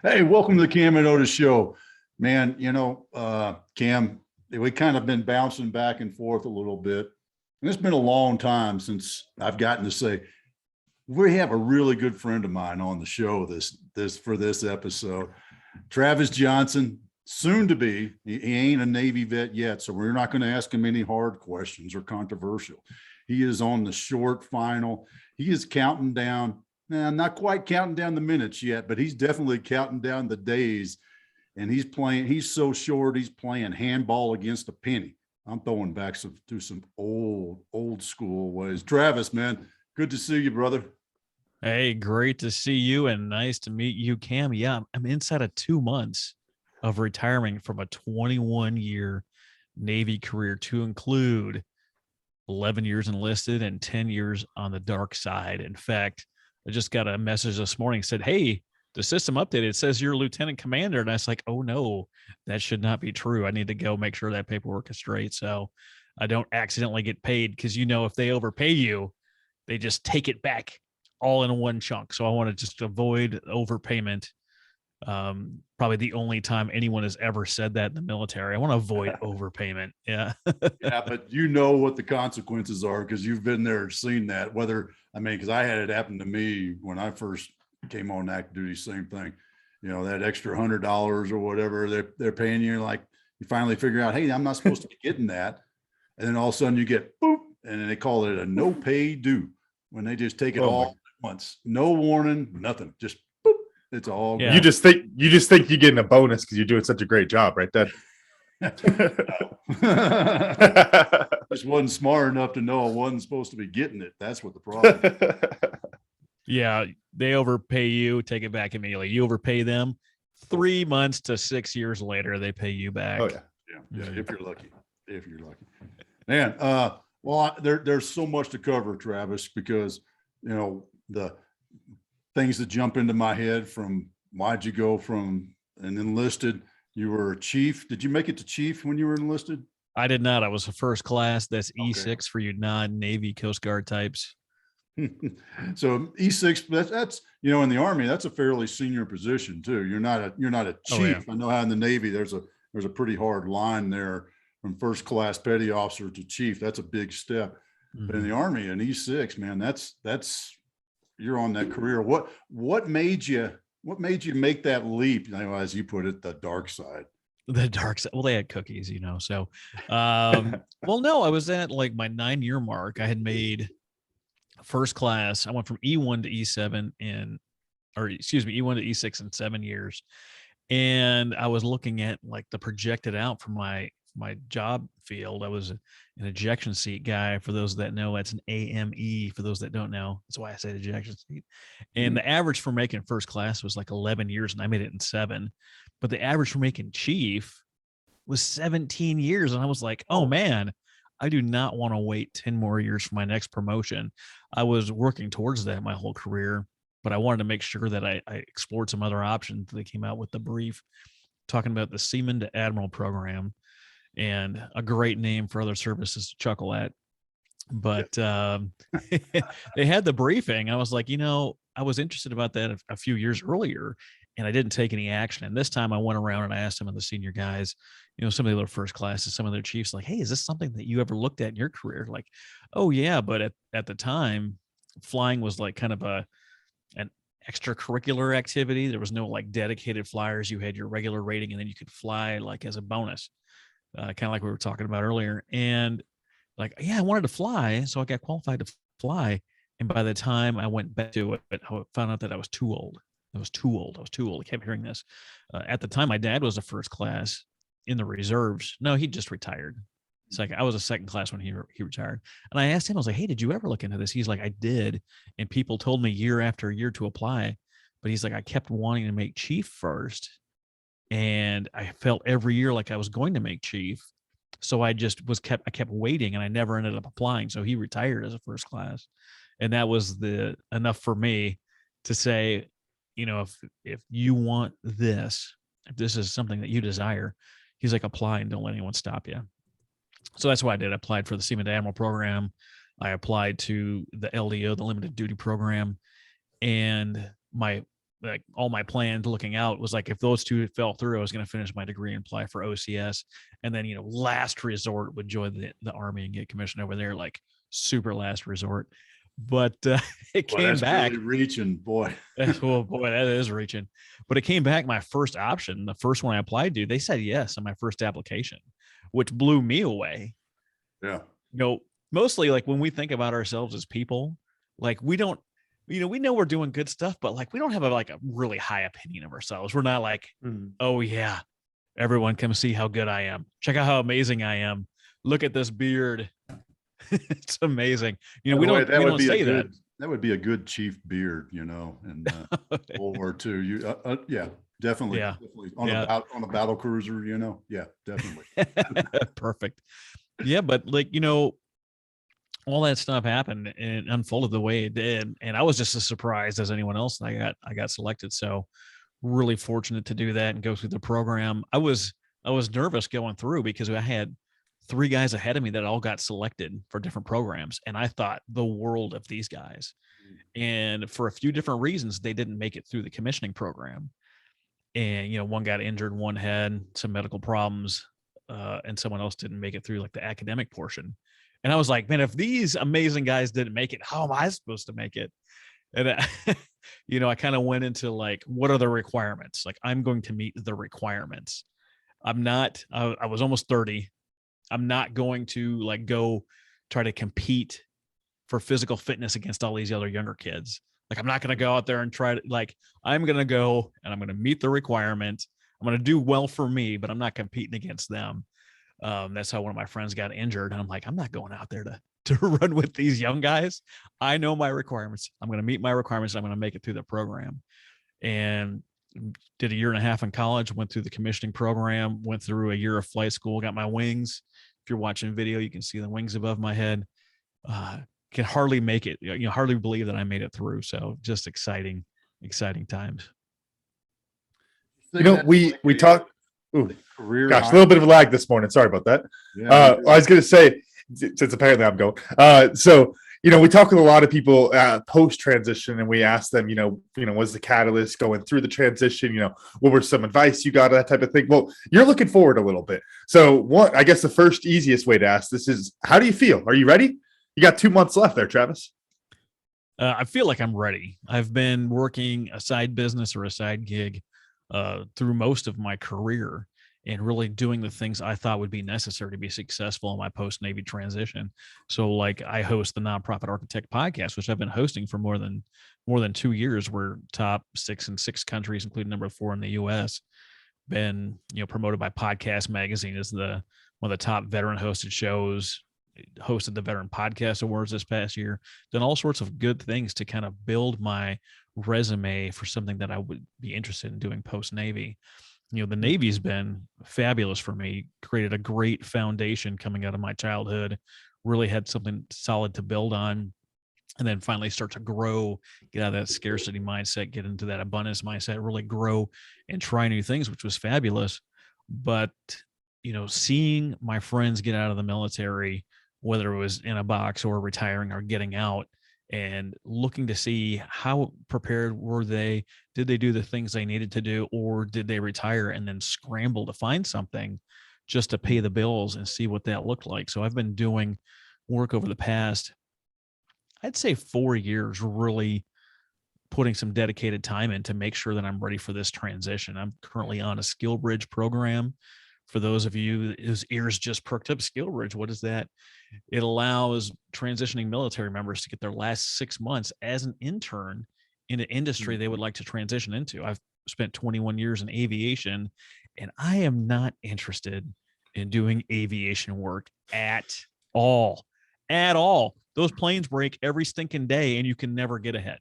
Hey, welcome to the Cam and Otis show. Man, Cam, we kind of been bouncing back and forth a little bit. And it's been a long time since I've gotten to say, we have a really good friend of mine on the show this episode. Travis Johnson, soon to be. He ain't a Navy vet yet, so we're not going to ask him any hard questions or controversial. He is on the short final. He is counting down. Nah, not quite counting down the minutes yet, but he's definitely counting down the days. And he's playing. He's so short. He's playing handball against a penny. I'm throwing back to some old school ways. Travis, man, good to see you, brother. Hey, great to see you and nice to meet you, Cam. Yeah, I'm inside of 2 months of retiring from a 21-year Navy career to include 11 years enlisted and 10 years on the dark side. In fact, I just got a message this morning said, "Hey, the system updated. It says you're a lieutenant commander." And I was like, "Oh no, that should not be true. I need to go make sure that paperwork is straight so I don't accidentally get paid." Because if they overpay you, they just take it back all in one chunk. So I want to just avoid overpayment. Probably the only time anyone has ever said that in the military. I want to avoid overpayment. Yeah. Yeah, but you know what the consequences are because you've been there, seen that. Because I had it happen to me when I first came on active duty. Same thing. That extra $100 or whatever they're paying you. Like you finally figure out, hey, I'm not supposed to be getting that, and then all of a sudden you get boop, and then they call it a no pay due when they just take it all at once, no warning, nothing, just boop, it's all. Yeah. You just think you're getting a bonus because you're doing such a great job, right? That just wasn't smart enough to know I wasn't supposed to be getting it. That's what the problem is. Yeah, they overpay you, take it back immediately. You overpay them, 3 months to 6 years later, they pay you back. Oh yeah. Yeah, if you're lucky. Man, well, there's so much to cover, Travis, because the things that jump into my head from why'd you go from an enlisted, you were a chief. Did you make it to chief when you were enlisted? I did not. I was a first class. That's Okay. E6 for you non-Navy Coast Guard types. So E6, that's in the Army, that's a fairly senior position too. You're not a chief. Oh, yeah. I know how in the Navy there's a pretty hard line there from first class petty officer to chief. That's a big step. But in the Army, an E6, man, that's you're on that career. What made you make that leap? As you put it, the dark side. The dark side. Well, they had cookies, so well, no, I was at like my 9-year mark. I had made first class. I went from E1 to E7 E1 to E6 in 7 years. And I was looking at like the projected out from my job field. I was an ejection seat guy. For those that know, that's an AME. For those that don't know, that's why I said ejection seat. And the average for making first class was like 11 years, and I made it in 7. But the average for making chief was 17 years. And I was like, oh man, I do not want to wait 10 more years for my next promotion. I was working towards that my whole career, but I wanted to make sure that I explored some other options. They came out with the brief talking about the Seaman to Admiral program, and a great name for other services to chuckle at. But they had the briefing. I was like, I was interested about that a few years earlier, and I didn't take any action. And this time I went around and I asked some of the senior guys, some of the other first classes, some of their chiefs, like, hey, is this something that you ever looked at in your career? Like, oh yeah. But at the time, flying was like kind of an extracurricular activity. There was no like dedicated flyers. You had your regular rating, and then you could fly like as a bonus, kind of like we were talking about earlier. And like, yeah, I wanted to fly, so I got qualified to fly. And by the time I went back to it, I found out that I was too old. I was too old. I kept hearing this. At the time, my dad was a first class in the reserves. No, he just retired. It's like I was a second class when he retired. And I asked him, I was like, hey, did you ever look into this? He's like, I did. And people told me year after year to apply. But he's like, I kept wanting to make chief first. And I felt every year like I was going to make chief. So I kept waiting, and I never ended up applying. So he retired as a first class. And that was enough for me to say, if you want this, if this is something that you desire, he's like, apply and don't let anyone stop you. So that's what I did. I applied for the Seaman to Admiral program. I applied to the LDO, the limited duty program. And my like all my plans looking out was like, if those two fell through, I was going to finish my degree and apply for OCS. And then, last resort would join the Army and get commissioned over there, like super last resort. But it Boy, came that's back. really reaching, boy. Oh boy, that is reaching. But it came back my first option, the first one I applied to, they said yes on my first application, which blew me away. Yeah. Mostly like when we think about ourselves as people, like we don't, we know we're doing good stuff, but like we don't have a really high opinion of ourselves. We're not like, oh yeah, everyone come see how good I am. Check out how amazing I am. Look at this beard. It's amazing. We don't say that. That would be a good chief beard, in World War II. Yeah, definitely. Yeah. Definitely on a battle cruiser, yeah, definitely. Perfect. Yeah. But all that stuff happened and unfolded the way it did. And I was just as surprised as anyone else. And I got selected. So really fortunate to do that and go through the program. I was nervous going through because I had 3 guys ahead of me that all got selected for different programs. And I thought the world of these guys. And for a few different reasons, they didn't make it through the commissioning program. And, one got injured, one had some medical problems, and someone else didn't make it through like the academic portion. And I was like, man, if these amazing guys didn't make it, how am I supposed to make it? And, I kind of went into like, what are the requirements? Like, I'm going to meet the requirements. I was almost 30. I'm not going to go try to compete for physical fitness against all these other younger kids. Like, I'm not going to go out there and try to I'm going to go and I'm going to meet the requirement. I'm going to do well for me, but I'm not competing against them. That's how one of my friends got injured. And I'm like, I'm not going out there to run with these young guys. I know my requirements. I'm going to meet my requirements. I'm going to make it through the program. And did a 1.5 years in college, went through the commissioning program, went through a year of flight school, got my wings. If you're watching video, you can see the wings above my head. Can hardly make it, hardly believe that I made it through. So just exciting times. We talked. Career. Gosh, a little bit of a lag this morning. Sorry about that. Yeah, I was going to say, since apparently I'm going. We talk with a lot of people post transition, and we ask them, was the catalyst going through the transition? What were some advice you got, that type of thing? Well, you're looking forward a little bit. So, I guess the first easiest way to ask this is, how do you feel? Are you ready? You got 2 months left there, Travis. I feel like I'm ready. I've been working a side business or a side gig through most of my career and really doing the things I thought would be necessary to be successful in my post-Navy transition. So I host the NonProfit Architect podcast, which I've been hosting for more than 2 years. We're top 6 in 6 countries, including number 4 in the US. Been, promoted by Podcast Magazine as one of the top veteran hosted shows, hosted the Veteran Podcast Awards this past year, done all sorts of good things to kind of build my resume for something that I would be interested in doing post-Navy. The Navy's been fabulous for me, created a great foundation coming out of my childhood, really had something solid to build on, and then finally start to grow, get out of that scarcity mindset, get into that abundance mindset, really grow and try new things, which was fabulous. But, seeing my friends get out of the military, whether it was in a box or retiring or getting out, and looking to see how prepared were they, did they do the things they needed to do, or did they retire and then scramble to find something just to pay the bills and see what that looked like. So I've been doing work over the past, I'd say 4 years, really putting some dedicated time in to make sure that I'm ready for this transition. I'm currently on a Skill Bridge program. For those of you whose ears just perked up, Skill Bridge, what is that? It allows transitioning military members to get their last 6 months as an intern in an industry they would like to transition into. I've spent 21 years in aviation, and I am not interested in doing aviation work at all. At all. Those planes break every stinking day, and you can never get ahead.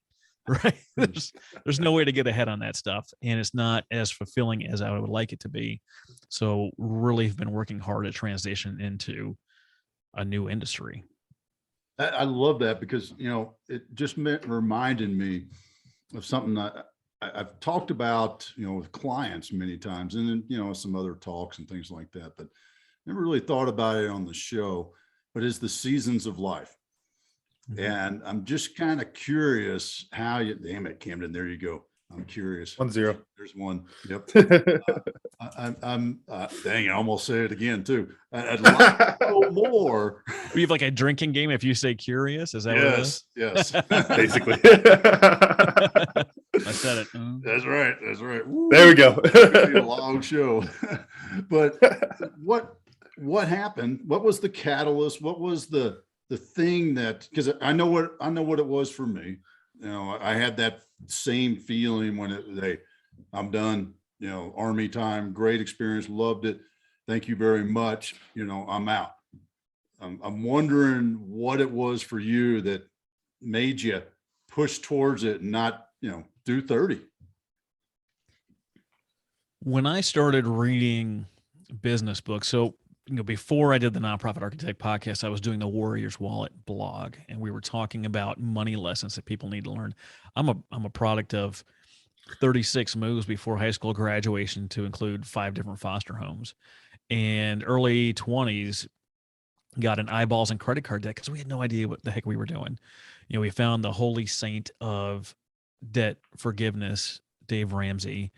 Right? There's no way to get ahead on that stuff, and it's not as fulfilling as I would like it to be. So really have been working hard to transition into a new industry. I love that because, it just reminded me of something that I've talked about, with clients many times, and then, some other talks and things like that, but never really thought about it on the show, but it's the seasons of life. Mm-hmm. And I'm just kind of curious how damn it, Camden, there you go. I'm curious. 1-0. There's one. Yep. I'm dang, I almost say it again too. I'd like to know more. We have like a drinking game. If you say curious, is that what it is? Yes. Basically. I said it. That's right. That's right. Woo. There we go. It'll be a long show. But what happened? What was the catalyst? What was the thing that, because I know what it was for me. You know, I had that same feeling when I'm done, you know, Army time, great experience, loved it. Thank you very much. You know, I'm out. I'm wondering what it was for you that made you push towards it and not, you know, do 30. When I started reading business books, so before I did the Nonprofit Architect podcast, I was doing the Warrior's Wallet blog, and we were talking about money lessons that people need to learn. I'm a product of 36 moves before high school graduation, to include 5 different foster homes, and early 20s got an eyeballs and credit card debt because we had no idea what the heck we were doing. We found the holy saint of debt forgiveness, Dave Ramsey,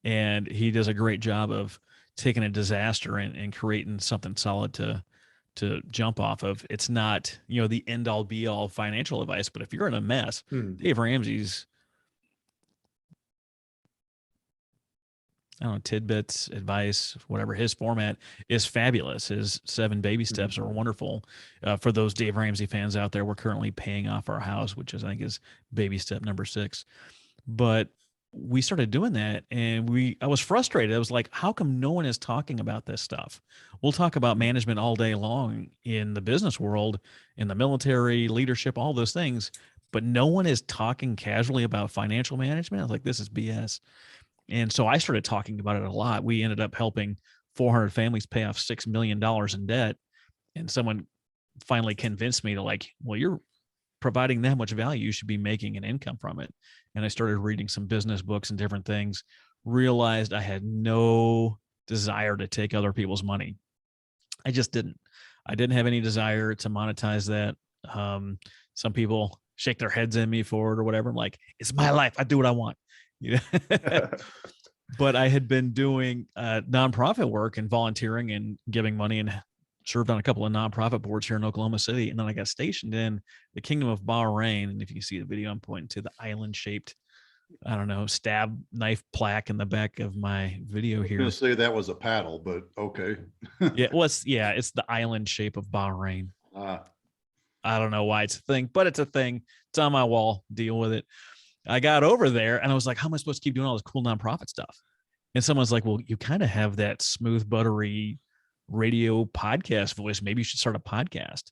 and he does a great job of taking a disaster and creating something solid to jump off of. It's not, the end all be all financial advice, but if you're in a mess, Dave Ramsey's, I don't know, tidbits, advice, whatever, his format is fabulous. His 7 baby steps are wonderful. For those Dave Ramsey fans out there, we're currently paying off our house, which I think is baby step number 6. But we started doing that, and I was frustrated. I was like, how come no one is talking about this stuff? We'll talk about management all day long in the business world, in the military, leadership, all those things, but no one is talking casually about financial management. I was like, this is BS. And so I started talking about it a lot. We ended up helping 400 families pay off $6 million in debt. And someone finally convinced me to, like, well, you're providing that much value, you should be making an income from it. And I started reading some business books and different things, realized I had no desire to take other people's money. I just didn't. I didn't have any desire to monetize that. Some people shake their heads at me for it or whatever. I'm like, it's my life. I do what I want. But I had been doing nonprofit work and volunteering and giving money, and served on a couple of nonprofit boards here in Oklahoma City. And then I got stationed in the Kingdom of Bahrain. And if you see the video, I'm pointing to the island-shaped, I don't know, stab knife plaque in the back of my video here. I was going to say that was a paddle, but okay. Yeah, well, it's the island shape of Bahrain. I don't know why it's a thing, but it's a thing. It's on my wall. Deal with it. I got over there and I was like, how am I supposed to keep doing all this cool nonprofit stuff? And someone's like, well, you kind of have that smooth, buttery radio podcast voice. Maybe you should start a podcast.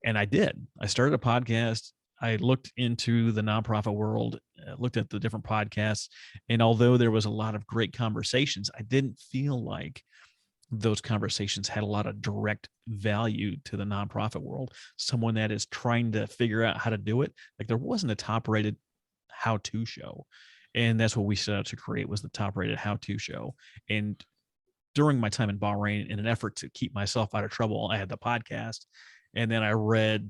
And I did. I started a podcast. I looked into the nonprofit world, looked at the different podcasts. And although there was a lot of great conversations, I didn't feel like those conversations had a lot of direct value to the nonprofit world. Someone that is trying to figure out how to do it. Like, there wasn't a top-rated how-to show. And that's what we set out to create, was the top-rated how-to show. And during my time in Bahrain, in an effort to keep myself out of trouble, I had the podcast. And then I read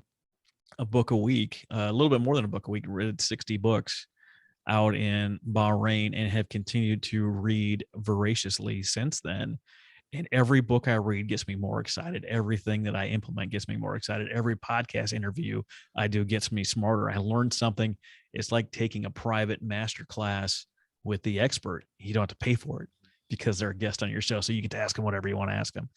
a book a week, a little bit more than a book a week, read 60 books out in Bahrain, and have continued to read voraciously since then. And every book I read gets me more excited. Everything that I implement gets me more excited. Every podcast interview I do gets me smarter. I learned something. It's like taking a private master class with the expert. You don't have to pay for it because they're a guest on your show. So you get to ask them whatever you want to ask them.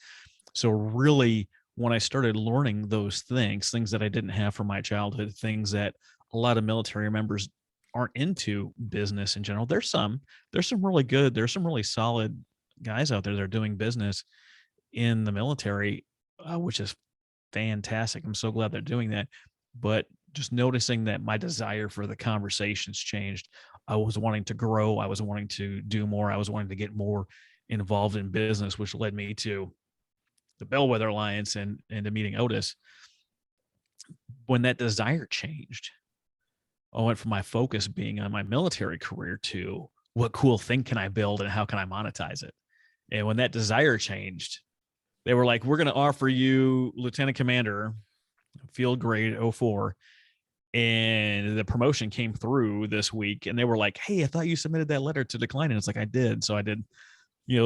So really, when I started learning those things that I didn't have from my childhood, things that a lot of military members aren't into business in general. There's some really good, there's some really solid guys out there that are doing business in the military, which is fantastic. I'm so glad they're doing that. But just noticing that my desire for the conversations changed. I was wanting to grow. I was wanting to do more. I was wanting to get more involved in business, which led me to the Bellwether Alliance and to meeting Otis. When that desire changed, I went from my focus being on my military career to what cool thing can I build and how can I monetize it? And when that desire changed, they were like, we're going to offer you Lieutenant Commander, field grade 04, and the promotion came through this week, and they were like, "Hey, I thought you submitted that letter to decline." And it's like, I did. So I did,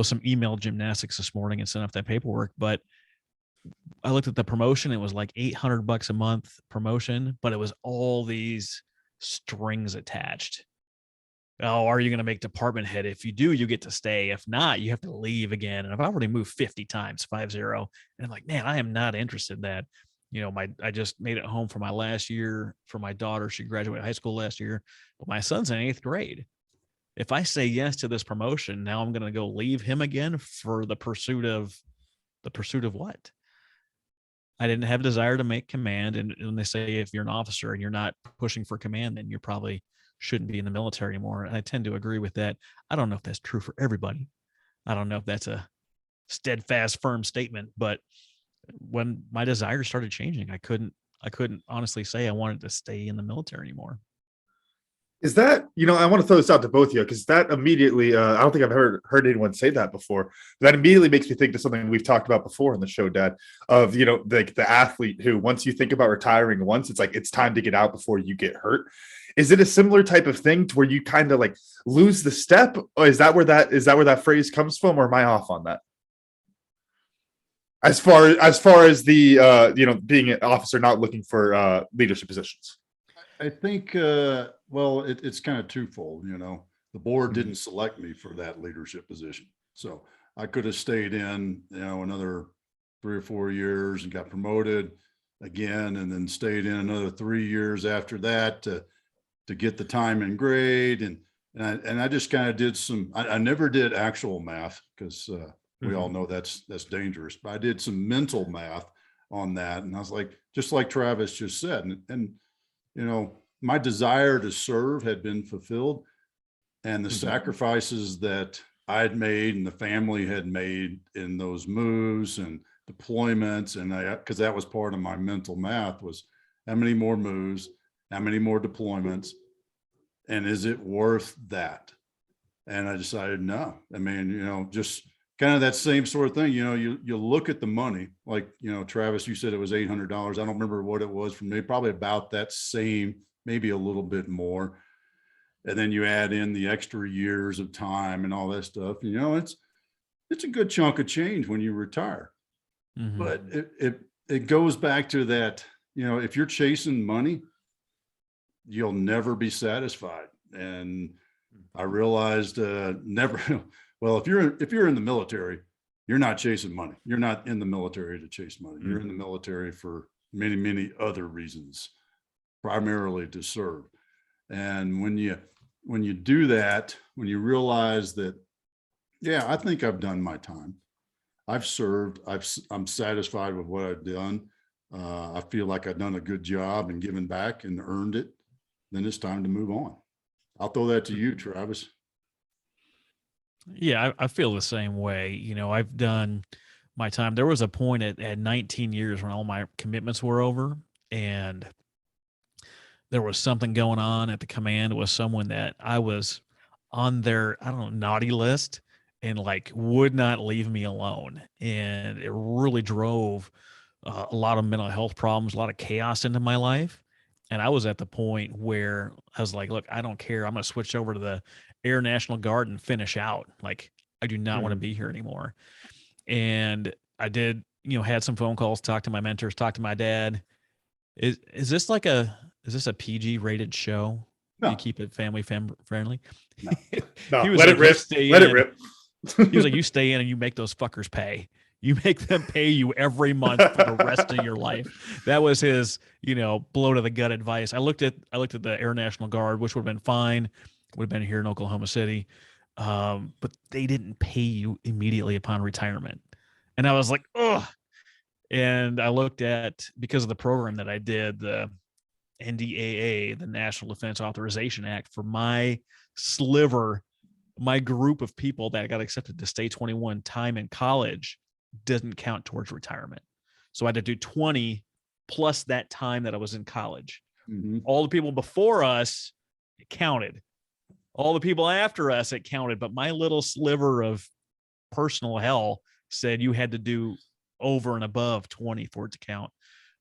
some email gymnastics this morning and sent off that paperwork. But I looked at the promotion. It was like $800 a month promotion, but it was all these strings attached. Oh, are you going to make department head? If you do, you get to stay. If not, you have to leave again. And I've already moved 50 times, 50. And I'm like, man, I am not interested in that. I just made it home for my last year for my daughter. She graduated high school last year, but my son's in 8th grade. If I say yes to this promotion, now I'm going to go leave him again for the pursuit of what? I didn't have a desire to make command. And when they say, if you're an officer and you're not pushing for command, then you're probably shouldn't be in the military anymore. And I tend to agree with that. I don't know if that's true for everybody. I don't know if that's a steadfast, firm statement, but when my desires started changing, I couldn't honestly say I wanted to stay in the military anymore. Is that, I want to throw this out to both of you, because that immediately, I don't think I've heard anyone say that before. That immediately makes me think of something we've talked about before in the show, Dad, of, like the athlete who, once you think about retiring once, it's like, it's time to get out before you get hurt. Is it a similar type of thing to where you kind of like lose the step? Or is that where that phrase comes from? Or am I off on that? As far as the, being an officer, not looking for leadership positions. I think, well, it's kind of twofold, the board didn't select me for that leadership position. So I could have stayed in, another 3 or 4 years and got promoted again, and then stayed in another 3 years after that to get the time and grade. And I just kind of did I never did actual math, because we all know that's dangerous, but I did some mental math on that. And I was like, just like Travis just said, and my desire to serve had been fulfilled, and the sacrifices that I'd made and the family had made in those moves and deployments. And because that was part of my mental math, was how many more moves, how many more deployments, and is it worth that? And I decided, no. I mean, just kind of that same sort of thing. You look at the money, like, Travis, you said it was $800. I don't remember what it was for me, probably about that same, maybe a little bit more. And then you add in the extra years of time and all that stuff. It's a good chunk of change when you retire. Mm-hmm. But it goes back to that, if you're chasing money, you'll never be satisfied. And I realized never. Well, if you're in the military, you're not chasing money. You're not in the military to chase money. You're in the military for many, many other reasons, primarily to serve. And when you do that, when you realize that, yeah, I think I've done my time. I've served. I'm satisfied with what I've done. I feel like I've done a good job and given back and earned it. Then it's time to move on. I'll throw that to you, Travis. Yeah, I feel the same way. I've done my time. There was a point at 19 years when all my commitments were over, and there was something going on at the command with someone that I was on their, I don't know, naughty list, and like would not leave me alone. And it really drove a lot of mental health problems, a lot of chaos into my life. And I was at the point where I was like, look, I don't care. I'm going to switch over to the Air National Guard and finish out. Like, I do not want to be here anymore. And I did, had some phone calls, talked to my mentors, talked to my dad. Is this a PG rated show? No. You keep it family friendly? No, He was let like, it rip. Let it rip. He was like, you stay in and you make those fuckers pay. You make them pay you every month for the rest of your life. That was his, blow to the gut advice. I looked at the Air National Guard, which would have been fine. Would have been here in Oklahoma City. But they didn't pay you immediately upon retirement. And I was like, ugh. And I looked at, because of the program that I did, the NDAA, the National Defense Authorization Act, for my sliver, my group of people that got accepted to stay 21 time in college doesn't count towards retirement. So I had to do 20 plus that time that I was in college. Mm-hmm. All the people before us, it counted. All the people after us, it counted. But my little sliver of personal hell said you had to do over and above 20 for it to count.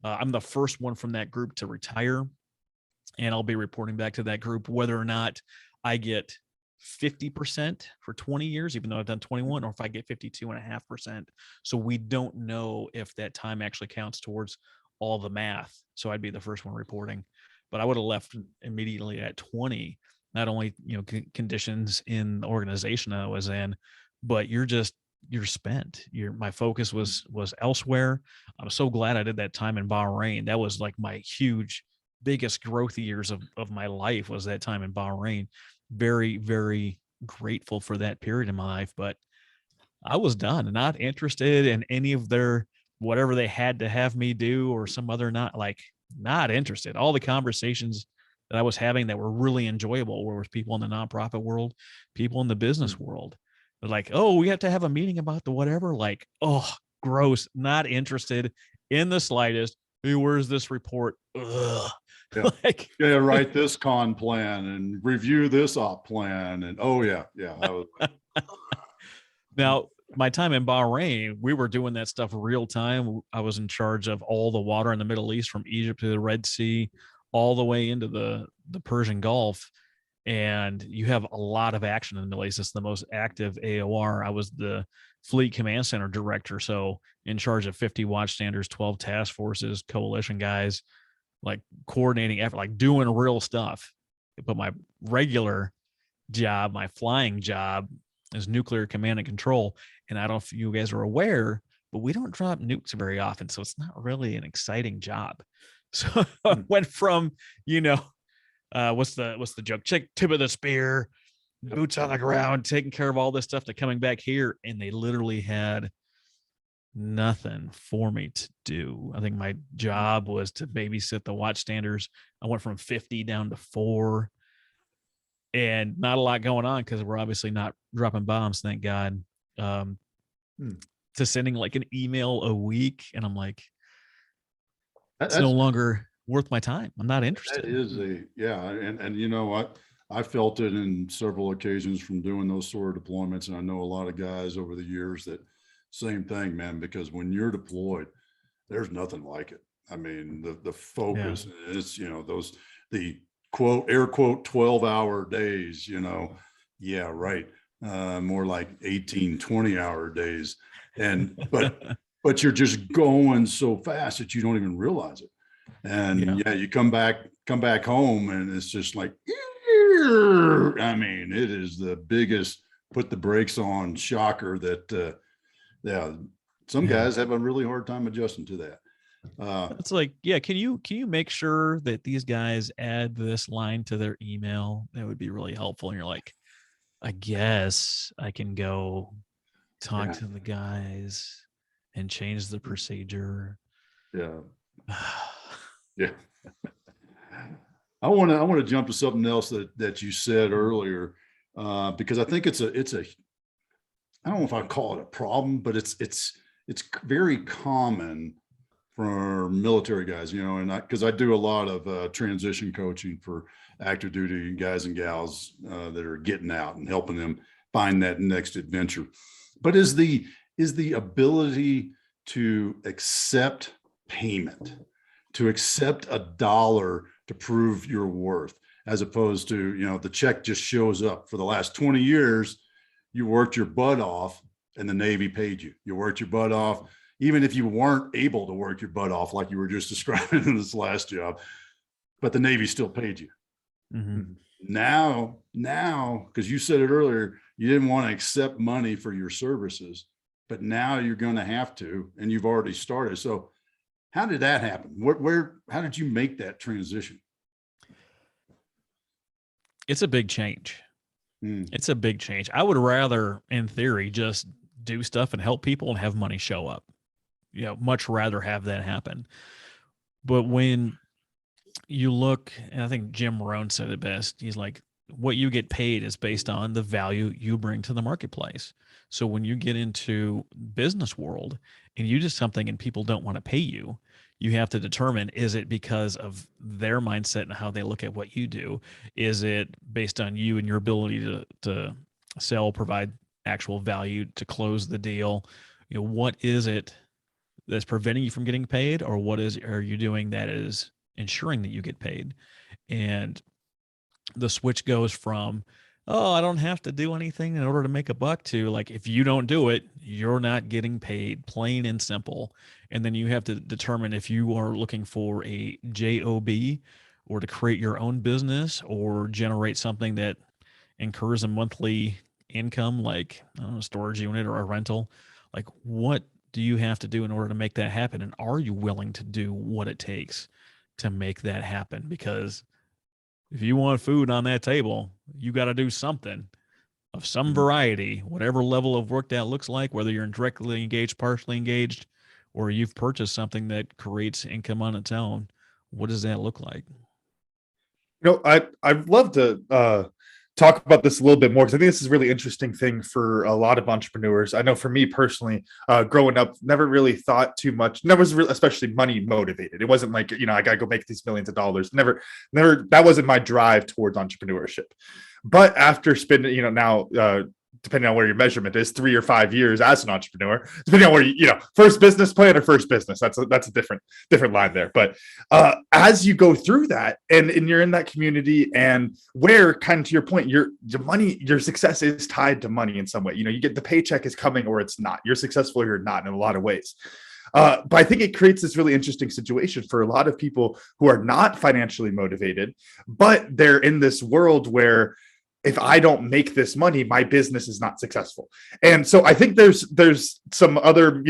I'm the first one from that group to retire. and I'll be reporting back to that group whether or not I get 50% for 20 years, even though I've done 21, or if I get 52.5%. So we don't know if that time actually counts towards all the math. So I'd be the first one reporting, but I would have left immediately at 20, not only, conditions in the organization I was in, but you're spent. My focus was elsewhere. I'm so glad I did that time in Bahrain. That was like my biggest growth years of my life, was that time in Bahrain. Very, very grateful for that period in my life, but I was done, not interested in any of their whatever they had to have me do, or some other, not interested. All the conversations that I was having that were really enjoyable were with people in the nonprofit world, people in the business world. They're like, oh, we have to have a meeting about the whatever. Like, oh, gross, not interested in the slightest. Hey, where's this report? Ugh. Yeah. Like, Yeah, write this con plan and review this op plan. And oh yeah. I was, now, my time in Bahrain, we were doing that stuff real time. I was in charge of all the water in the Middle East, from Egypt to the Red Sea, all the way into the Persian Gulf. And you have a lot of action in the Middle East. It's the most active AOR. I was the Fleet Command Center director, so in charge of 50 watchstanders, 12 task forces, coalition guys, like coordinating effort, like doing real stuff. But my regular job, my flying job, is nuclear command and control. And I don't know if you guys are aware, but we don't drop nukes very often, so it's not really an exciting job. So I went from, what's the joke? Tip of the spear, boots on the ground, taking care of all this stuff, to coming back here, and they literally had nothing for me to do. I think my job was to babysit the watchstanders. I went from 50 down to 4, and not a lot going on because we're obviously not dropping bombs, thank God. To sending like an email a week, and I'm like, it's no longer worth my time. I'm not interested. That is and you know what? I felt it in several occasions from doing those sort of deployments, and I know a lot of guys over the years that same thing, man. Because when you're deployed, there's nothing like it. I mean, the focus is, the quote, air quote, 12-hour days. Yeah, right. More like 18, 20-hour days, but you're just going so fast that you don't even realize it. And you come back home, and it's just like, I mean, it is the biggest put the brakes on shocker that, some guys have a really hard time adjusting to that. It's like, can you make sure that these guys add this line to their email? That would be really helpful. And you're like, I guess I can go talk to the guys and change the procedure. Yeah. Yeah. I want to jump to something else that you said earlier, because I think it's a I don't know if I call it a problem, but it's very common for military guys, and because I do a lot of transition coaching for active duty guys and gals that are getting out and helping them find that next adventure. But is the ability to accept payment, to accept $1 to prove your worth, as opposed to, the check just shows up. For the last 20 years, you worked your butt off and the Navy paid you. You worked your butt off, even if you weren't able to work your butt off, like you were just describing in this last job, but the Navy still paid you. Mm-hmm. Now, because you said it earlier, you didn't want to accept money for your services, but now you're going to have to, and you've already started. So how did that happen? How did you make that transition? It's a big change. It's a big change. I would rather, in theory, just do stuff and help people and have money show up. Much rather have that happen. But when you look, and I think Jim Rohn said it best, he's like, what you get paid is based on the value you bring to the marketplace. So when you get into business world and you do something and people don't want to pay you, you have to determine, is it because of their mindset and how they look at what you do? Is it based on you and your ability to sell, provide actual value, to close the deal? What is it that's preventing you from getting paid, or what are you doing that is ensuring that you get paid? And the switch goes from, oh, I don't have to do anything in order to make a buck, to like, if you don't do it, you're not getting paid, plain and simple. And then you have to determine if you are looking for a job, or to create your own business, or generate something that incurs a monthly income, like, I don't know, a storage unit or a rental. Like, what do you have to do in order to make that happen? And are you willing to do what it takes to make that happen? Because if you want food on that table, you got to do something of some variety, whatever level of work that looks like, whether you're directly engaged, partially engaged, or you've purchased something that creates income on its own. What does that look like? I'd love to talk about this a little bit more, because I think this is a really interesting thing for a lot of entrepreneurs. I know for me personally, growing up, never really thought too much. Never was really, especially money motivated. It wasn't like, I got to go make these millions of dollars. Never. That wasn't my drive towards entrepreneurship. But after spending, now, depending on where your measurement is, 3 or 5 years as an entrepreneur, depending on where first business plan or first business, that's a different line there. But as you go through that, and you're in that community, and where, kind of to your point, your money, your success is tied to money in some way. You get the paycheck is coming or it's not. You're successful or you're not in a lot of ways. But I think it creates this really interesting situation for a lot of people who are not financially motivated, but they're in this world where, if I don't make this money, my business is not successful. And so I think there's some other,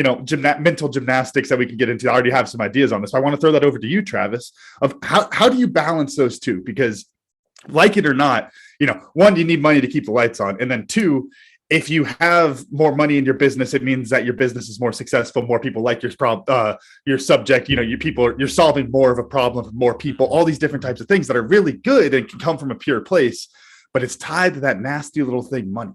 mental gymnastics that we can get into. I already have some ideas on this. I want to throw that over to you, Travis, of how do you balance those two? Because, like it or not, one, you need money to keep the lights on. And then two, if you have more money in your business, it means that your business is more successful. More people like your subject, you're solving more of a problem for more people, all these different types of things that are really good and can come from a pure place. But it's tied to that nasty little thing, money.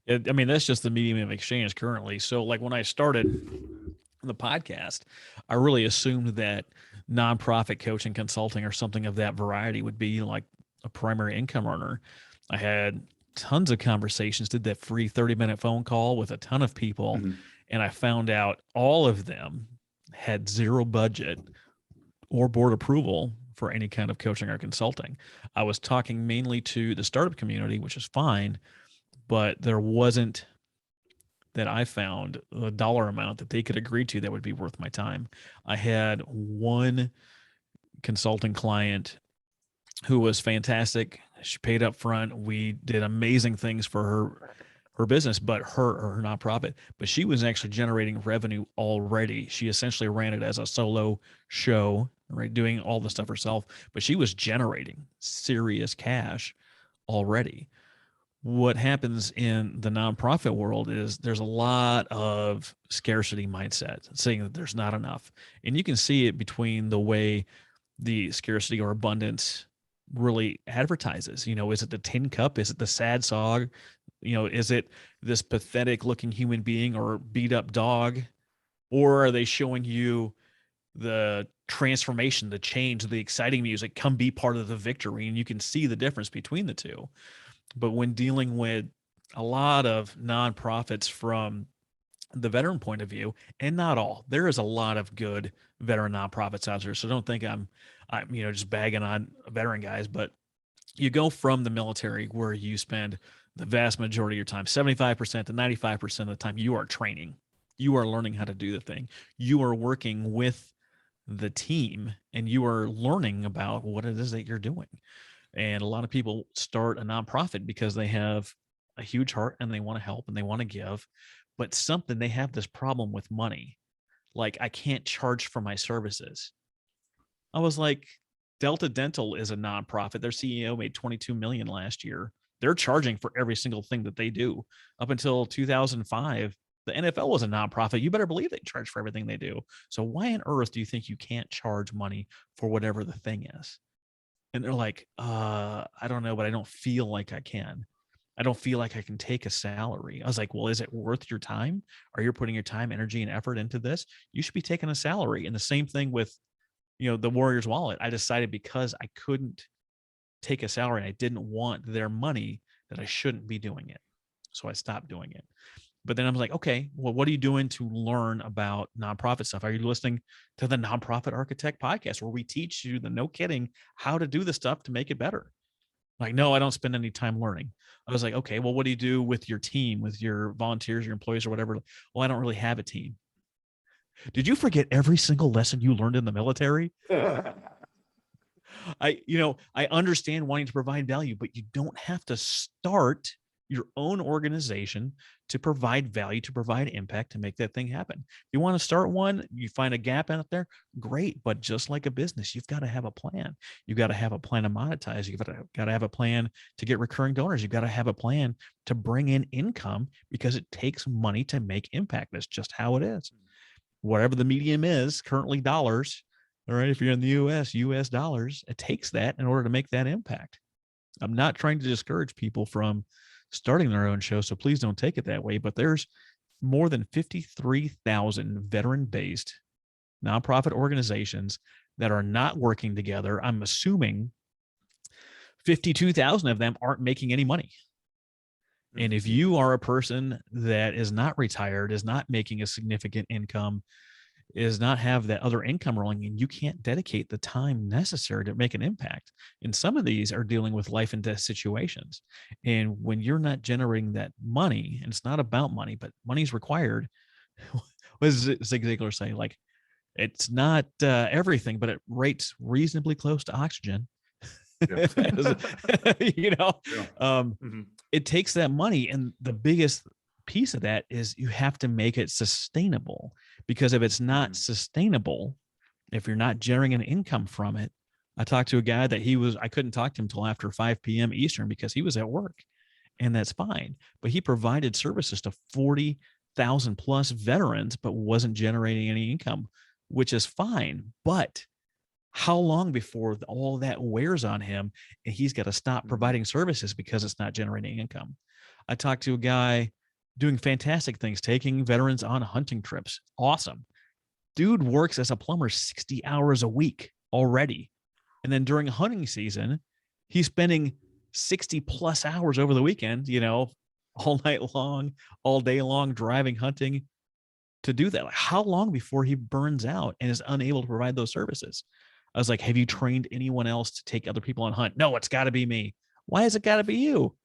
That's just the medium of exchange currently. So, like, when I started the podcast, I really assumed that nonprofit coaching, consulting, or something of that variety would be like a primary income earner. I had tons of conversations, did that free 30-minute phone call with a ton of people, and I found out all of them had zero budget or board approval for any kind of coaching or consulting. I was talking mainly to the startup community, which is fine, but there wasn't, that I found, a dollar amount that they could agree to that would be worth my time. I had one consulting client who was fantastic. She paid up front. We did amazing things for her business, but her nonprofit, but she was actually generating revenue already. She essentially ran it as a solo show, right, doing all the stuff herself, but she was generating serious cash already. What happens in the nonprofit world is there's a lot of scarcity mindset, saying that there's not enough. And you can see it between the way the scarcity or abundance really advertises. Is it the tin cup? Is it the sad song? Is it this pathetic looking human being or beat up dog? Or are they showing you the transformation, the change, the exciting music? Come be part of the victory. And you can see the difference between the two. But when dealing with a lot of nonprofits from the veteran point of view, and not all, there is a lot of good veteran nonprofits out there. So don't think I'm just bagging on veteran guys, but you go from the military, where you spend the vast majority of your time, 75% to 95% of the time, you are training. You are learning how to do the thing. You are working with the team, and you are learning about what it is that you're doing. And a lot of people start a nonprofit because they have a huge heart and they want to help and they want to give, but they have this problem with money. Like, I can't charge for my services. I was like, Delta Dental is a nonprofit. Their CEO made $22 million last year. They're charging for every single thing that they do. Up until 2005, the NFL was a nonprofit. You better believe they charge for everything they do. So why on earth do you think you can't charge money for whatever the thing is? And they're like, I don't know, but I don't feel like I can. I don't feel like I can take a salary. I was like, well, is it worth your time? Are you putting your time, energy, and effort into this? You should be taking a salary. And the same thing with, the Warriors wallet. I decided, because I couldn't take a salary and I didn't want their money, that I shouldn't be doing it. So I stopped doing it. But then I'm like, okay, well, what are you doing to learn about nonprofit stuff? Are you listening to the Nonprofit Architect podcast where we teach you no kidding, how to do the stuff to make it better? Like, no, I don't spend any time learning. I was like, okay, well, what do you do with your team, with your volunteers, your employees or whatever? Well, I don't really have a team. Did you forget every single lesson you learned in the military? I understand wanting to provide value, but you don't have to start your own organization to provide value, to provide impact, to make that thing happen. If you want to start one, you find a gap out there, great. But just like a business, you've got to have a plan. You've got to have a plan to monetize. You've got to have a plan to get recurring donors. You've got to have a plan to bring in income, because it takes money to make impact. That's just how it is. Whatever the medium is, currently dollars. All right. If you're in the US dollars, it takes that in order to make that impact. I'm not trying to discourage people from starting their own show, so please don't take it that way. But there's more than 53,000 veteran-based nonprofit organizations that are not working together. I'm assuming 52,000 of them aren't making any money. And if you are a person that is not retired, is not making a significant income, is not have that other income rolling in, you can't dedicate the time necessary to make an impact. And some of these are dealing with life and death situations. And when you're not generating that money, and it's not about money, but money's required, what does Zig Ziglar say? Like, it's not everything, but it rates reasonably close to oxygen. Yeah. It takes that money. And the biggest piece of that is you have to make it sustainable, because if it's not sustainable, if you're not generating an income from it. I talked to a guy that I couldn't talk to him until after 5 p.m. Eastern because he was at work, and that's fine. But he provided services to 40,000 plus veterans, but wasn't generating any income, which is fine. But how long before all that wears on him and he's got to stop providing services because it's not generating income? I talked to a guy doing fantastic things, taking veterans on hunting trips. Awesome. Dude works as a plumber 60 hours a week already. And then during hunting season, he's spending 60 plus hours over the weekend, all night long, all day long, driving, hunting to do that. Like, how long before he burns out and is unable to provide those services? I was like, have you trained anyone else to take other people on hunt? No, it's got to be me. Why has it got to be you?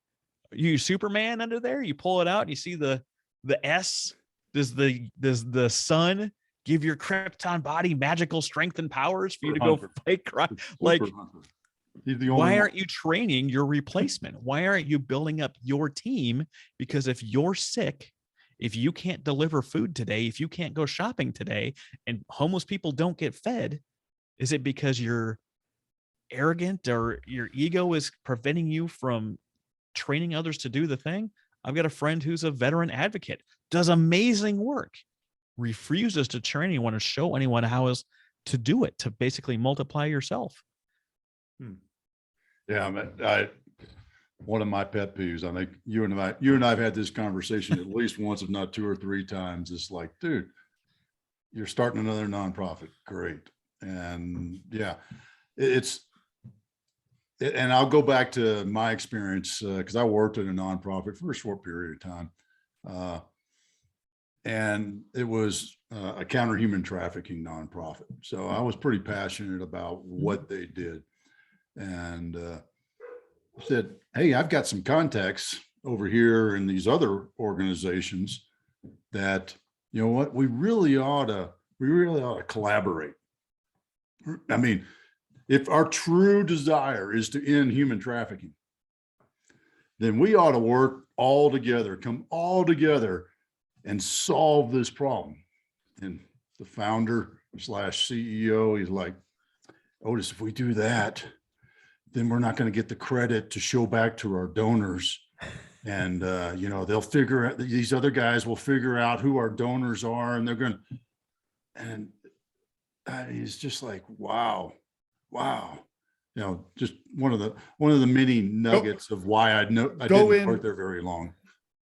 You Superman under there? You pull it out and you see the S. Does the sun give your Krypton body magical strength and powers for you to go fight crime? Like, why aren't you training your replacement? Why aren't you building up your team? Because if you're sick, if you can't deliver food today, if you can't go shopping today, and homeless people don't get fed, is it because you're arrogant or your ego is preventing you from training others to do the thing? I've got a friend who's a veteran advocate, does amazing work, refuses to train anyone or show anyone how else to do it, to basically multiply yourself. Yeah, one of my pet peeves, I think you and I have had this conversation at least once, if not 2 or 3 times. It's like, dude, you're starting another nonprofit. Great. And yeah, and I'll go back to my experience because I worked in a nonprofit for a short period of time. And it was a counter human trafficking nonprofit. So I was pretty passionate about what they did. And said, hey, I've got some contacts over here in these other organizations that, you know what, we really ought to collaborate. I mean, if our true desire is to end human trafficking, then we ought to work all together, come all together and solve this problem. And the founder / CEO, he's like, Otis, if we do that, then we're not going to get the credit to show back to our donors. And, they'll figure out, these other guys will figure out who our donors are, and they're going to, and it's just like, wow. Just one of the many nuggets of why I didn't work there very long.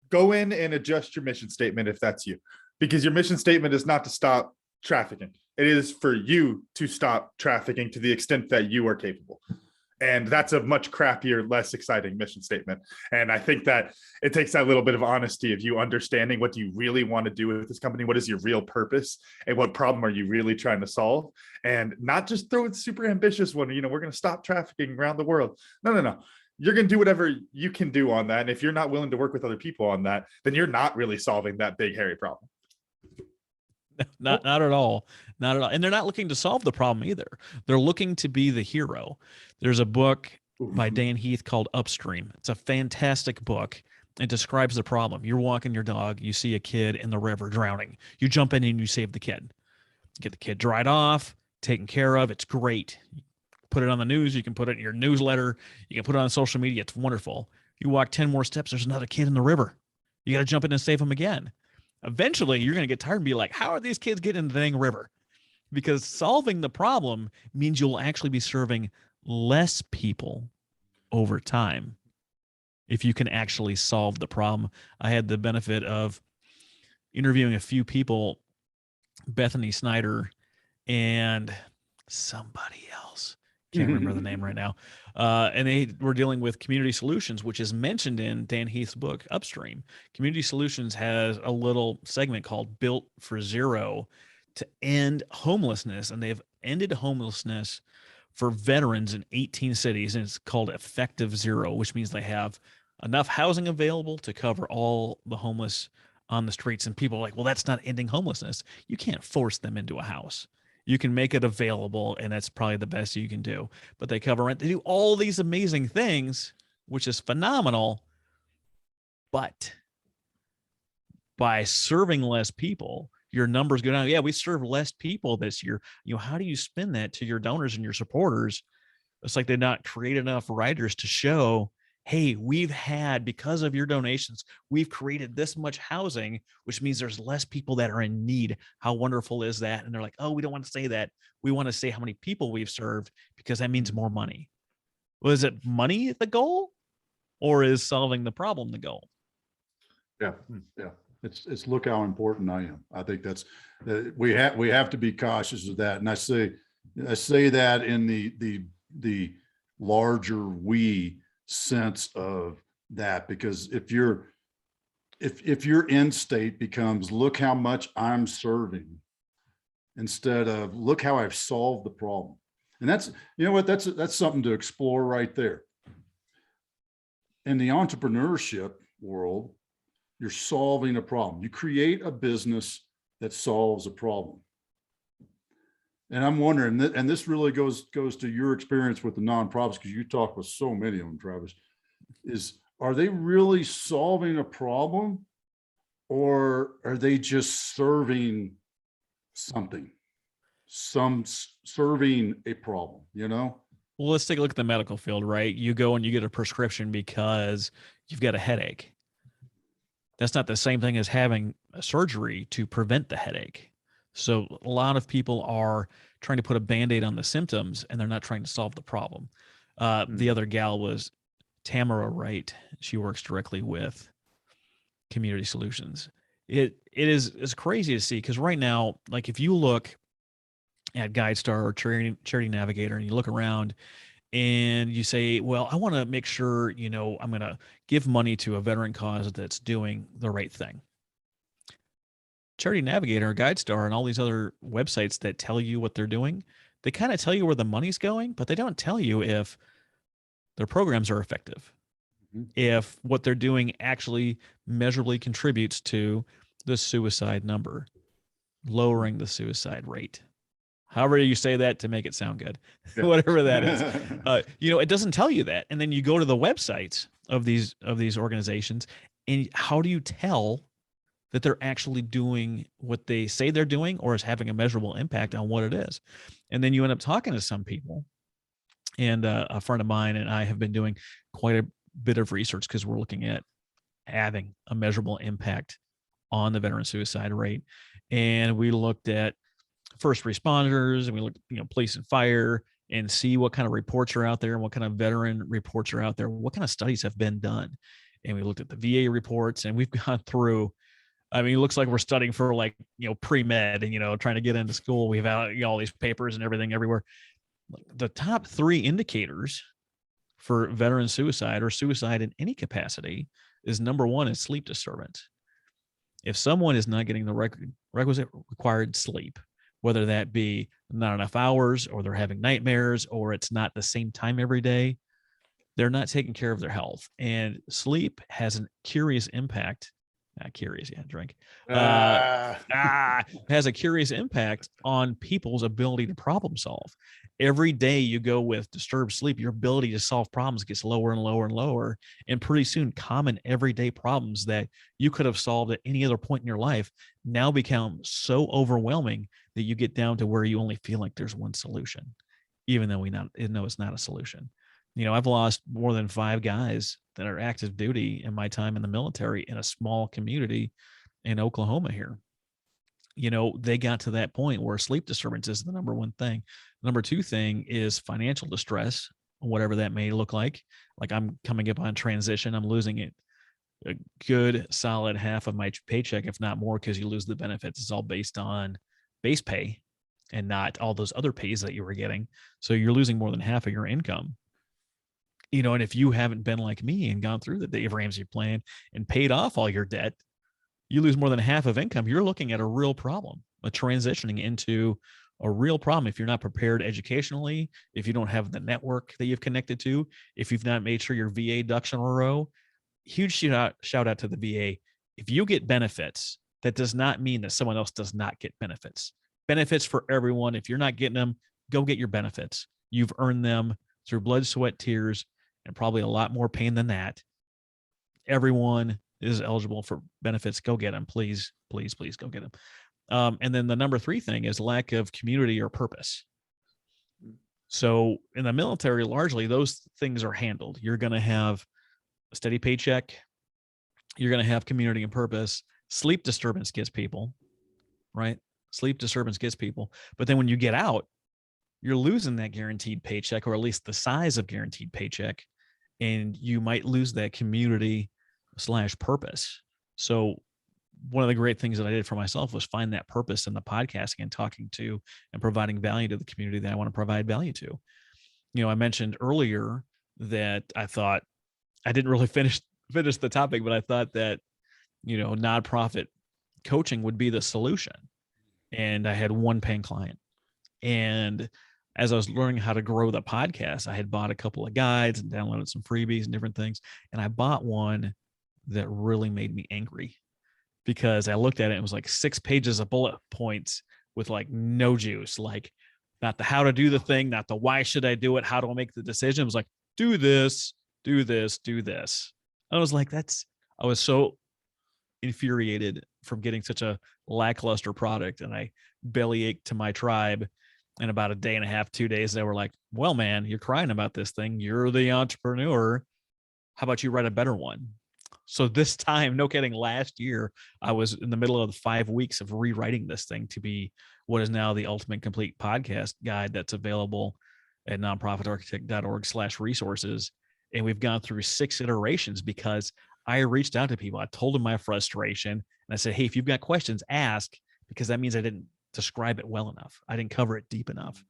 Go in and adjust your mission statement if that's you, because your mission statement is not to stop trafficking. It is for you to stop trafficking to the extent that you are capable. And that's a much crappier, less exciting mission statement. And I think that it takes that little bit of honesty of you understanding what do you really want to do with this company? What is your real purpose? And what problem are you really trying to solve? And not just throw a super ambitious one, we're going to stop trafficking around the world. No. You're going to do whatever you can do on that. And if you're not willing to work with other people on that, then you're not really solving that big, hairy problem. Not at all. Not at all. And they're not looking to solve the problem either. They're looking to be the hero. There's a book by Dan Heath called Upstream. It's a fantastic book. It describes the problem. You're walking your dog. You see a kid in the river drowning. You jump in and you save the kid. Get the kid dried off, taken care of. It's great. Put it on the news. You can put it in your newsletter. You can put it on social media. It's wonderful. You walk 10 more steps. There's another kid in the river. You got to jump in and save him again. Eventually, you're going to get tired and be like, how are these kids getting in the dang river? Because solving the problem means you'll actually be serving less people over time if you can actually solve the problem. I had the benefit of interviewing a few people, Bethany Snyder and somebody else. Can't remember the name right now. And they were dealing with community solutions, which is mentioned in Dan Heath's book, Upstream. Community solutions has a little segment called Built for Zero to end homelessness. And they've ended homelessness for veterans in 18 cities. And it's called Effective Zero, which means they have enough housing available to cover all the homeless on the streets. And people are like, well, that's not ending homelessness. You can't force them into a house. You can make it available, and that's probably the best you can do. But they cover rent. They do all these amazing things, which is phenomenal. But by serving less people, your numbers go down. Yeah, we served less people this year. How do you spin that to your donors and your supporters? It's like they're not create enough writers to show, hey, because of your donations, we've created this much housing, which means there's less people that are in need. How wonderful is that? And they're like, oh, we don't want to say that. We want to say how many people we've served because that means more money. Well, is it money the goal, or is solving the problem the goal? Yeah. It's look how important I am. I think that's we have to be cautious of that. And I say that in the larger we sense of that, because if your end state becomes look how much I'm serving instead of look how I've solved the problem, and that's that's something to explore right there. In the entrepreneurship world, you're solving a problem. You create a business that solves a problem. And I'm wondering, and this really goes to your experience with the nonprofits, because you talk with so many of them, Travis, are they really solving a problem, or are they just serving something, serving a problem, Well, let's take a look at the medical field, right? You go and you get a prescription because you've got a headache. That's not the same thing as having a surgery to prevent the headache. So a lot of people are trying to put a Band-Aid on the symptoms, and they're not trying to solve the problem. The other gal was Tamara Wright. She works directly with Community Solutions. It's crazy to see, because right now, like if you look at GuideStar or Charity Navigator and you look around and you say, well, I want to make sure, I'm going to give money to a veteran cause that's doing the right thing. Charity Navigator, GuideStar, and all these other websites that tell you what they're doing, they kind of tell you where the money's going, but they don't tell you if their programs are effective, if what they're doing actually measurably contributes to the suicide number, lowering the suicide rate. However you say that to make it sound good, whatever that is. It doesn't tell you that. And then you go to the websites of these organizations, and how do you tell that they're actually doing what they say they're doing, or is having a measurable impact on what it is? And then you end up talking to some people. And a friend of mine and I have been doing quite a bit of research, because we're looking at having a measurable impact on the veteran suicide rate. And we looked at first responders, and we looked at police and fire, and see what kind of reports are out there and what kind of veteran reports are out there, what kind of studies have been done. And we looked at the VA reports, and we've gone through, it looks like we're studying for pre-med and, trying to get into school. We've had all these papers and everything everywhere. The top 3 indicators for veteran suicide or suicide in any capacity is number one is sleep disturbance. If someone is not getting the requisite required sleep, whether that be not enough hours or they're having nightmares or it's not the same time every day, they're not taking care of their health. And sleep has a curious impact. Curious, yeah, drink. Has a curious impact on people's ability to problem solve. Every day you go with disturbed sleep, your ability to solve problems gets lower and lower and lower. And pretty soon, common everyday problems that you could have solved at any other point in your life now become so overwhelming that you get down to where you only feel like there's one solution, even though we know it's not a solution. You know, I've lost more than 5 guys that are active duty in my time in the military in a small community in Oklahoma here. You know, they got to that point where sleep disturbance is the number one thing. Number two thing is financial distress, whatever that may look like. Like I'm coming up on transition. I'm losing it a good solid half of my paycheck, if not more, because you lose the benefits. It's all based on base pay and not all those other pays that you were getting. So you're losing more than half of your income. You know, and if you haven't been like me and gone through the Dave Ramsey plan and paid off all your debt, you lose more than half of income. You're looking at a real problem, transitioning into a real problem. If you're not prepared educationally, if you don't have the network that you've connected to, if you've not made sure your VA ducks in a row, huge shout out to the VA. If you get benefits, that does not mean that someone else does not get benefits. Benefits for everyone. If you're not getting them, go get your benefits. You've earned them through blood, sweat, tears, and probably a lot more pain than that. Everyone is eligible for benefits. Go get them. Please, please, please go get them. And then the number 3 thing is lack of community or purpose. So in the military, largely those things are handled. You're going to have a steady paycheck. You're going to have community and purpose. Sleep disturbance gets people, right? Sleep disturbance gets people. But then when you get out, you're losing that guaranteed paycheck, or at least the size of guaranteed paycheck. And you might lose that community / purpose. So one of the great things that I did for myself was find that purpose in the podcasting and talking to and providing value to the community that I want to provide value to. You know, I mentioned earlier that I thought I didn't really finish the topic, but I thought that, you know, nonprofit coaching would be the solution. And I had one paying client. And as I was learning how to grow the podcast, I had bought a couple of guides and downloaded some freebies and different things. And I bought one that really made me angry because I looked at it and it was like 6 pages of bullet points with like no juice, like not the how to do the thing, not the why should I do it, how do I make the decision. It was like, do this, do this, do this. I was like, I was so infuriated from getting such a lackluster product. And I belly ached to my tribe. And about a day and a half, 2 days, they were like, well, man, you're crying about this thing. You're the entrepreneur. How about you write a better one? So this time, no kidding, last year, I was in the middle of 5 weeks of rewriting this thing to be what is now the ultimate complete podcast guide that's available at nonprofitarchitect.org/resources. And we've gone through 6 iterations because I reached out to people. I told them my frustration. And I said, hey, if you've got questions, ask, because that means I didn't describe it well enough. I didn't cover it deep enough.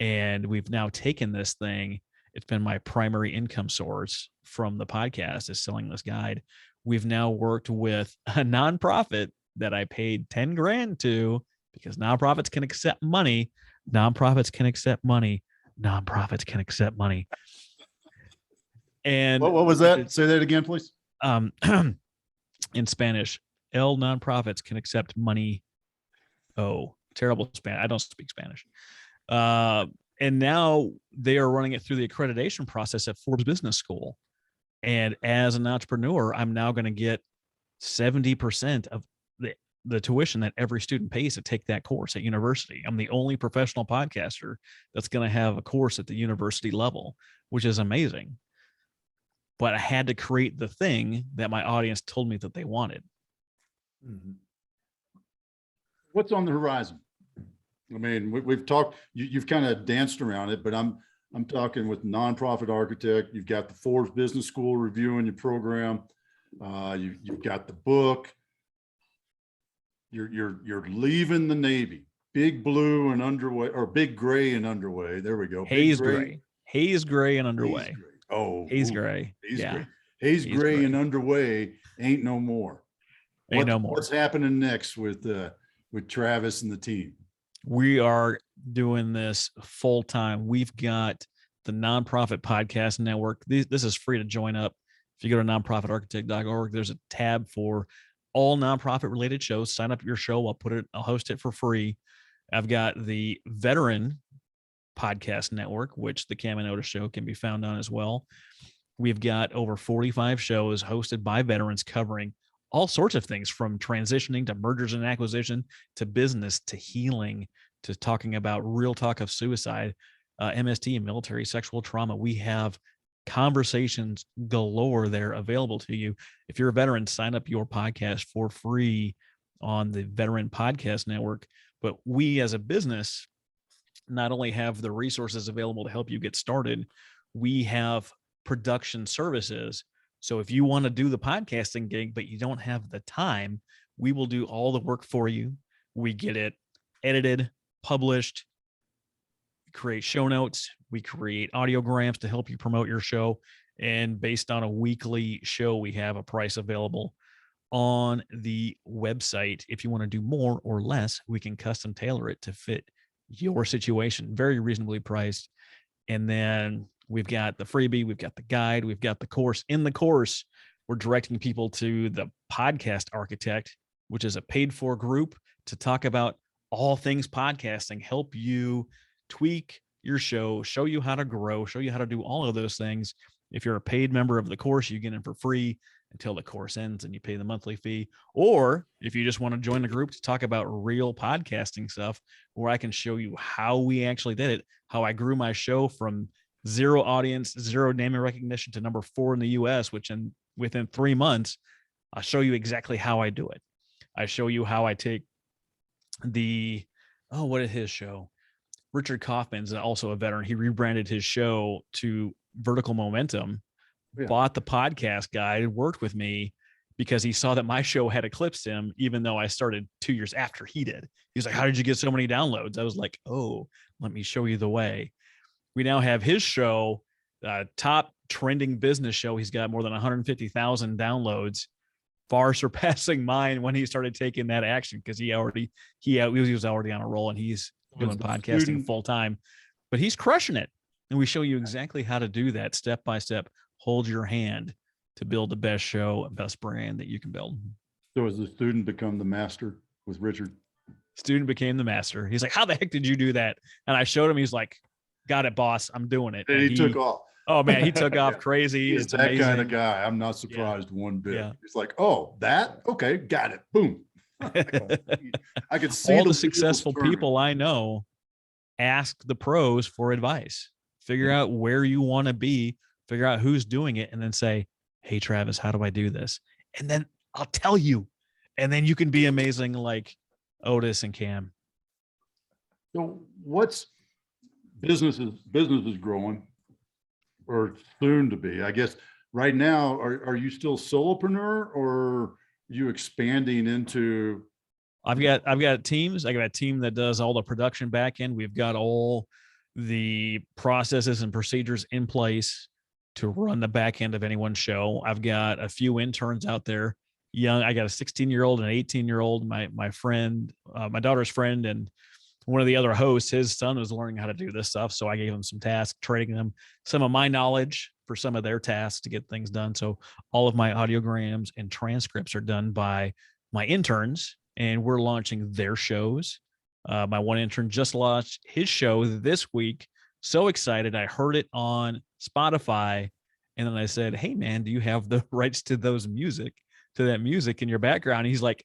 And we've now taken this thing. It's been my primary income source from the podcast is selling this guide. We've now worked with a nonprofit that I paid 10 grand to because nonprofits can accept money. Nonprofits can accept money. Nonprofits can accept money. And what was that? Say that again, please. In Spanish, El nonprofits can accept money. Oh, terrible Spanish. I don't speak Spanish. And now they are running it through the accreditation process at Forbes Business School. And as an entrepreneur, I'm now going to get 70% of the tuition that every student pays to take that course at university. I'm the only professional podcaster that's going to have a course at the university level, which is amazing. But I had to create the thing that my audience told me that they wanted. Mm-hmm. What's on the horizon? I mean, we've talked, you've kind of danced around it, but I'm talking with Nonprofit Architect. You've got the Forbes Business School reviewing your program. You've got the book. You're leaving the Navy. Big blue and underway, or big gray and underway. There we go. Haze gray and underway. Oh, Hayes ooh, Gray. Hayes Yeah. Gray. Hayes Hayes Gray Gray. and underway ain't no more. Ain't no more. What's happening next with Travis and the team? We are doing this full time. We've got the Nonprofit Podcast Network. This is free to join up. If you go to nonprofitarchitect.org, there's a tab for all nonprofit related shows. Sign up your show. I'll host it for free. I've got the Veteran Podcast Network, which the Cam and Otis show can be found on as well. We've got over 45 shows hosted by veterans covering all sorts of things, from transitioning to mergers and acquisition to business to healing to talking about real talk of suicide, MST, military sexual trauma. We have conversations galore there available to you. If you're a veteran, sign up your podcast for free on the Veteran Podcast Network. But we as a business not only have the resources available to help you get started, we have production services. So if you want to do the podcasting gig, but you don't have the time, we will do all the work for you. We get it edited, published, create show notes. We create audiograms to help you promote your show. And based on a weekly show, we have a price available on the website. If you want to do more or less, we can custom tailor it to fit your situation. Very reasonably priced. And then we've got the freebie, we've got the guide, we've got the course. In the course, we're directing people to the Podcast Architect, which is a paid for group to talk about all things podcasting, help you tweak your show, show you how to grow, show you how to do all of those things. If you're a paid member of the course, you get in for free until the course ends and you pay the monthly fee. Or if you just want to join the group to talk about real podcasting stuff, where I can show you how we actually did it, how I grew my show from 0 audience, 0 naming recognition to number 4 in the US, which within 3 months, I'll show you exactly how I do it. I show you how I take what is his show? Richard Kaufman's also a veteran. He rebranded his show to Vertical Momentum, bought the podcast guide, worked with me because he saw that my show had eclipsed him, even though I started 2 years after he did. He was like, how did you get so many downloads? I was like, oh, let me show you the way. We now have his show, top trending business show. He's got more than 150,000 downloads, far surpassing mine when he started taking that action, because he was already on a roll and he's doing podcasting full time, but he's crushing it. And we show you exactly how to do that step by step. Hold your hand to build the best show and best brand that you can build. So has the student become the master with Richard? Student became the master. He's like, how the heck did you do that? And I showed him. He's like, got it, boss. I'm doing it. And he took off. Oh man, he took off crazy. He's that amazing kind of guy. I'm not surprised one bit. Yeah. He's like, oh, that? Okay, got it. Boom. I could see all the successful people I know ask the pros for advice. Figure out where you want to be, figure out who's doing it, and then say, hey, Travis, how do I do this? And then I'll tell you. And then you can be amazing like Otis and Cam. So what's business is growing, or soon to be? I guess right now, are you still solopreneur, or are you expanding into? I've got teams. I got a team that does all the production back end. We've got all the processes and procedures in place to run the back end of anyone's show. I've got a few interns out there. Young. I got a 16-year-old and an 18-year-old. My friend, my daughter's friend, and one of the other hosts, his son was learning how to do this stuff. So I gave him some tasks, trading them some of my knowledge for some of their tasks to get things done. So all of my audiograms and transcripts are done by my interns, and we're launching their shows. My one intern just launched his show this week. So excited. I heard it on Spotify. And then I said, hey man, do you have the rights to that music in your background? And he's like,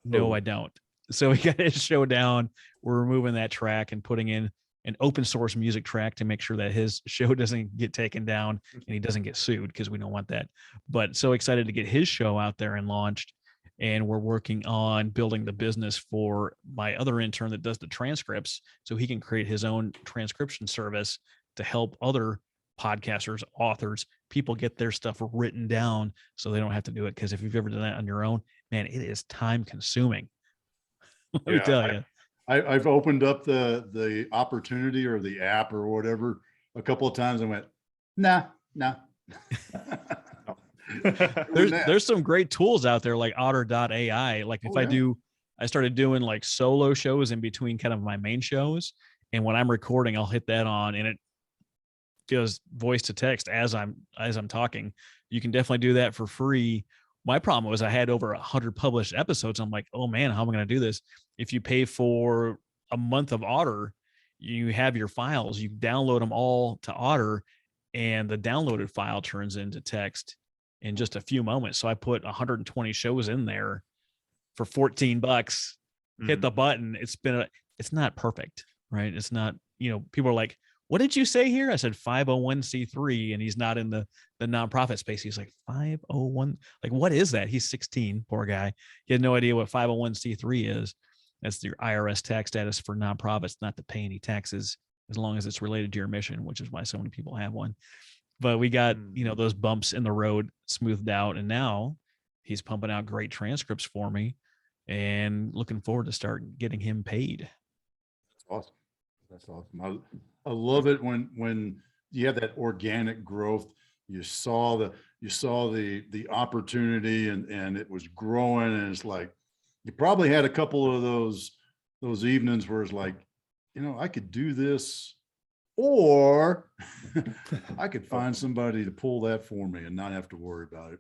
no, I don't. So we got his show down. We're removing that track and putting in an open source music track to make sure that his show doesn't get taken down and he doesn't get sued, because we don't want that. But so excited to get his show out there and launched. And we're working on building the business for my other intern that does the transcripts, so he can create his own transcription service to help other podcasters, authors, people get their stuff written down so they don't have to do it. Because if you've ever done that on your own, man, it is time consuming. Let me tell you. I've opened up the opportunity or the app or whatever a couple of times and went, nah, No. There's some great tools out there like otter.ai. Like if I started doing like solo shows in between kind of my main shows. And when I'm recording, I'll hit that on and it does voice to text as I'm talking. You can definitely do that for free. My problem was I had over 100 published episodes. I'm like, oh man, how am I going to do this? If you pay for a month of Otter, you have your files, you download them all to Otter, and the downloaded file turns into text in just a few moments. So I put 120 shows in there for $14. Hit the button. It's not perfect, right? It's not, people are like, what did you say here? I said 501c3, and he's not in the nonprofit space. He's like 501, like what is that? He's 16, poor guy. He had no idea what 501c3 is. That's your IRS tax status for nonprofits, not to pay any taxes as long as it's related to your mission, which is why so many people have one. But we got, those bumps in the road smoothed out, and now he's pumping out great transcripts for me, and looking forward to start getting him paid. That's awesome. That's awesome. I love it when you have that organic growth. You saw the opportunity and it was growing, and it's like you probably had a couple of those evenings where it's like, I could do this, or I could find somebody to pull that for me and not have to worry about it.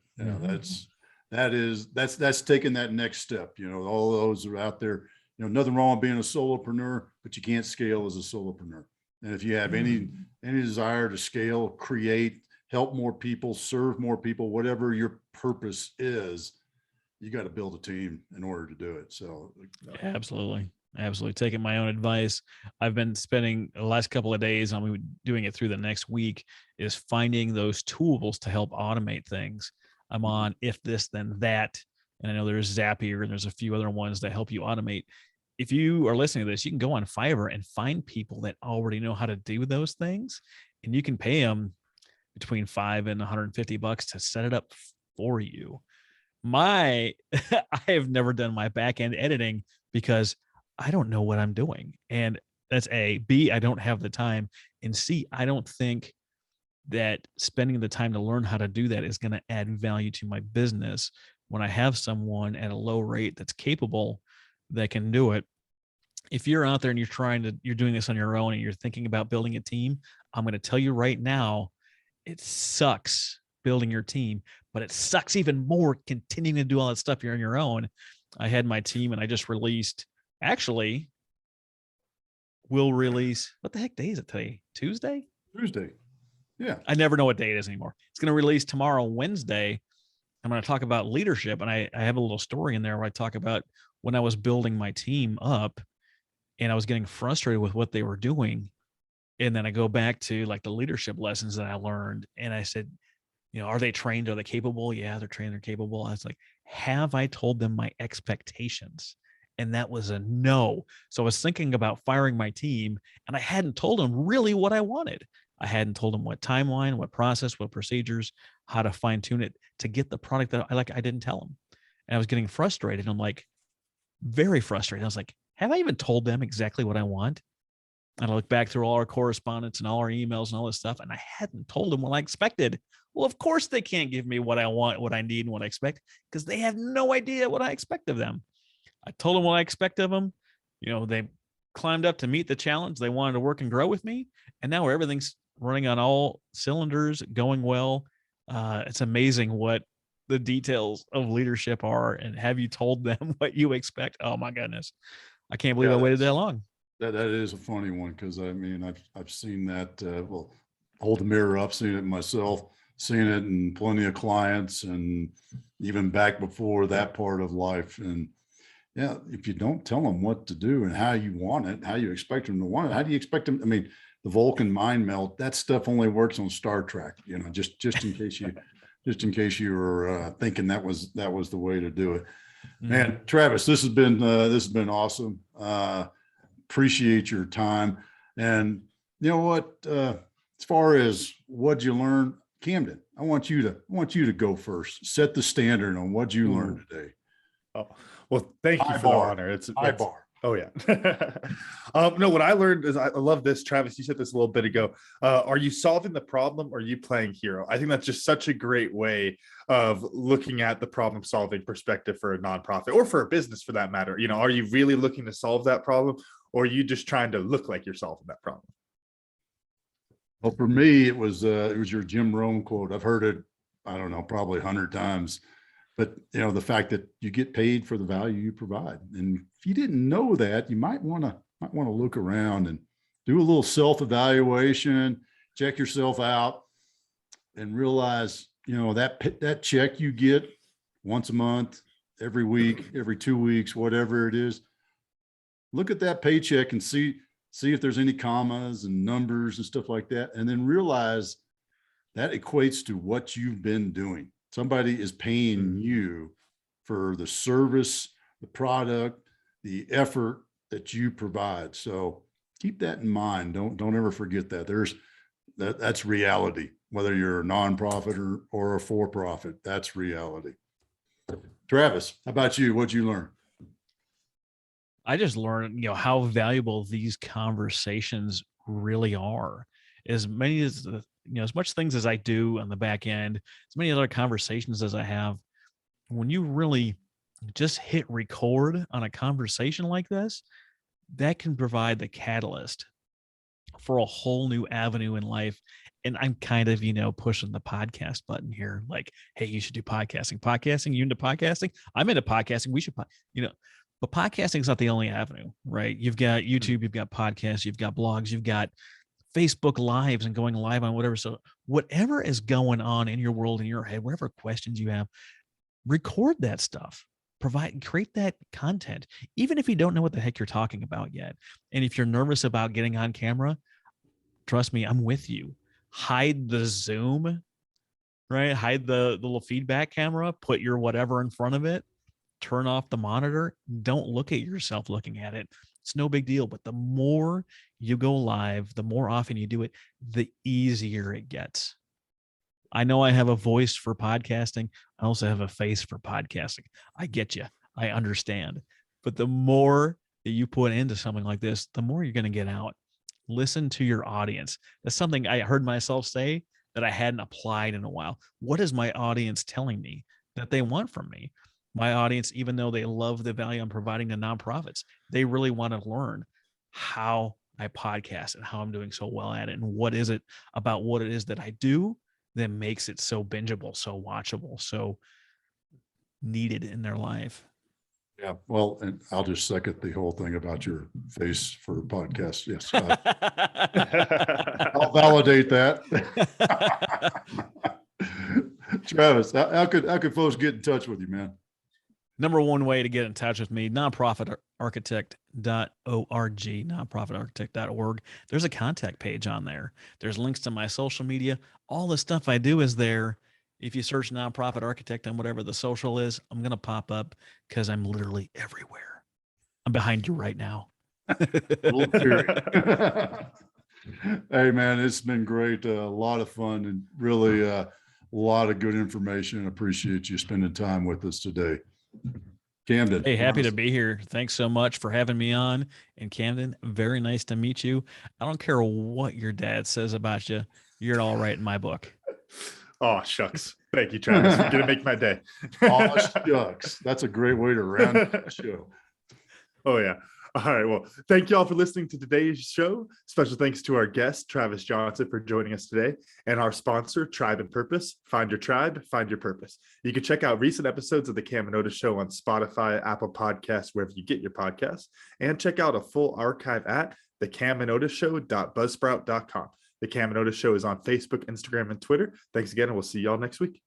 That's taking that next step. All those are out there. Nothing wrong with being a solopreneur, but you can't scale as a solopreneur. And if you have any desire to scale, create, help more people, serve more people, whatever your purpose is, you got to build a team in order to do it. So absolutely taking my own advice. I've been spending the last couple of days, I'm doing it through the next week, is finding those tools to help automate things. I'm on If This Then That, and I know there's Zapier and there's a few other ones that help you automate. If you are listening to this, you can go on Fiverr and find people that already know how to do those things, and you can pay them between $5 and $150 to set it up for you. I have never done my back end editing because I don't know what I'm doing. And that's A. B, I don't have the time. And C, I don't think that spending the time to learn how to do that is going to add value to my business when I have someone at a low rate that's capable that can do it. If you're out there and you're doing this on your own and you're thinking about building a team, I'm going to tell you right now, it sucks building your team, but it sucks even more continuing to do all that stuff you're on your own. I had my team and I just released, we'll release, what the heck day is it today? Tuesday? Yeah. I never know what day it is anymore. It's going to release tomorrow, Wednesday. I'm going to talk about leadership. And I have a little story in there where I talk about when I was building my team up and I was getting frustrated with what they were doing. And then I go back to like the leadership lessons that I learned. And I said, are they trained? Are they capable? Yeah, they're trained. They're capable. I was like, have I told them my expectations? And that was a no. So I was thinking about firing my team and I hadn't told them really what I wanted. I hadn't told them what timeline, what process, what procedures, how to fine tune it to get the product that I like. I didn't tell them. And I was getting frustrated. I'm like, very frustrated. I was like, have I even told them exactly what I want? And I look back through all our correspondence and all our emails and all this stuff, and I hadn't told them what I expected. Well, of course they can't give me what I want, what I need, and what I expect, because they have no idea what I expect of them. I told them what I expect of them. They climbed up to meet the challenge. They wanted to work and grow with me. And now everything's running on all cylinders, going well. It's amazing what the details of leadership are. And have you told them what you expect? Oh my goodness. I can't believe I waited that long. That is a funny one. Cause I mean, I've seen that, hold the mirror up, seen it myself, seen it in plenty of clients and even back before that part of life. And yeah, if you don't tell them what to do and how you want it, how you expect them to want it, how do you expect them? I mean, the Vulcan mind melt, that stuff only works on Star Trek, just in case you were thinking that was the way to do it. Man, Travis, this has been awesome. Appreciate your time. And you know what, as far as what'd you learn, Camden, I want you to go first. Set the standard on what you learned today. Oh, well, thank you for the honor. It's high bar. Oh yeah. No, what I learned is I love this, Travis. You said this a little bit ago. Are you solving the problem or are you playing hero? I think that's just such a great way of looking at the problem solving perspective for a nonprofit or for a business for that matter. You know, are you really looking to solve that problem or are you just trying to look like you're solving that problem? Well, for me, it was your Jim Rohn quote. I've heard it, I don't know, probably 100 times. But you know, the fact that you get paid for the value you provide, and if you didn't know that, you might want to look around and do a little self-evaluation, check yourself out, and realize, you know, that check you get once a month, every week, every 2 weeks, whatever it is. Look at that paycheck and see if there's any commas and numbers and stuff like that, and then realize that equates to what you've been doing. Somebody is paying you for the service, the product, the effort that you provide. So keep that in mind. Don't ever forget that. That's reality. Whether you're a nonprofit or a for-profit, that's reality. Travis, how about you? What'd you learn? I just learned, how valuable these conversations really are. As many as as much things as I do on the back end, as many other conversations as I have, when you really just hit record on a conversation like this, that can provide the catalyst for a whole new avenue in life. And I'm kind of, pushing the podcast button here. Like, hey, you should do podcasting. You into podcasting? I'm into podcasting. We should, but podcasting is not the only avenue, right? You've got YouTube, you've got podcasts, you've got blogs, you've got Facebook lives and going live on whatever. So whatever is going on in your world, in your head, whatever questions you have, record that stuff, create that content, even if you don't know what the heck you're talking about yet. And if you're nervous about getting on camera, trust me, I'm with you. Hide the Zoom, right? Hide the little feedback camera, put your whatever in front of it, turn off the monitor. Don't look at yourself looking at it. It's no big deal. But the more you go live, the more often you do it, the easier it gets. I know I have a voice for podcasting. I also have a face for podcasting. I get you. I understand. But the more that you put into something like this, the more you're going to get out. Listen to your audience. That's something I heard myself say that I hadn't applied in a while. What is my audience telling me that they want from me? My audience, even though they love the value I'm providing to nonprofits, they really want to learn how I podcast and how I'm doing so well at it. And what is it about what it is that I do that makes it so bingeable, so watchable, so needed in their life. Yeah, well, and I'll just second the whole thing about your face for podcasts. Yes, I'll validate that. Travis, how could folks get in touch with you, man? Number one way to get in touch with me, nonprofitarchitect.org, nonprofitarchitect.org. There's a contact page on there. There's links to my social media. All the stuff I do is there. If you search Nonprofit Architect on whatever the social is, I'm going to pop up because I'm literally everywhere. I'm behind you right now. Hey, man, it's been great. A lot of fun and really a lot of good information. Appreciate you spending time with us today. Camden. Hey, happy to be here. Thanks so much for having me on. And Camden, very nice to meet you. I don't care what your dad says about you. You're all right in my book. Oh, shucks. Thank you, Travis. You're going to make my day. Oh, shucks. That's a great way to round the show. Oh, yeah. All right. Well, thank you all for listening to today's show. Special thanks to our guest, Travis Johnson, for joining us today, and our sponsor, Tribe and Purpose. Find your tribe, find your purpose. You can check out recent episodes of The Cam and Otis Show on Spotify, Apple Podcasts, wherever you get your podcasts, and check out a full archive at thecamandotisshow.buzzsprout.com. The Cam and Otis Show is on Facebook, Instagram, and Twitter. Thanks again, and we'll see y'all next week.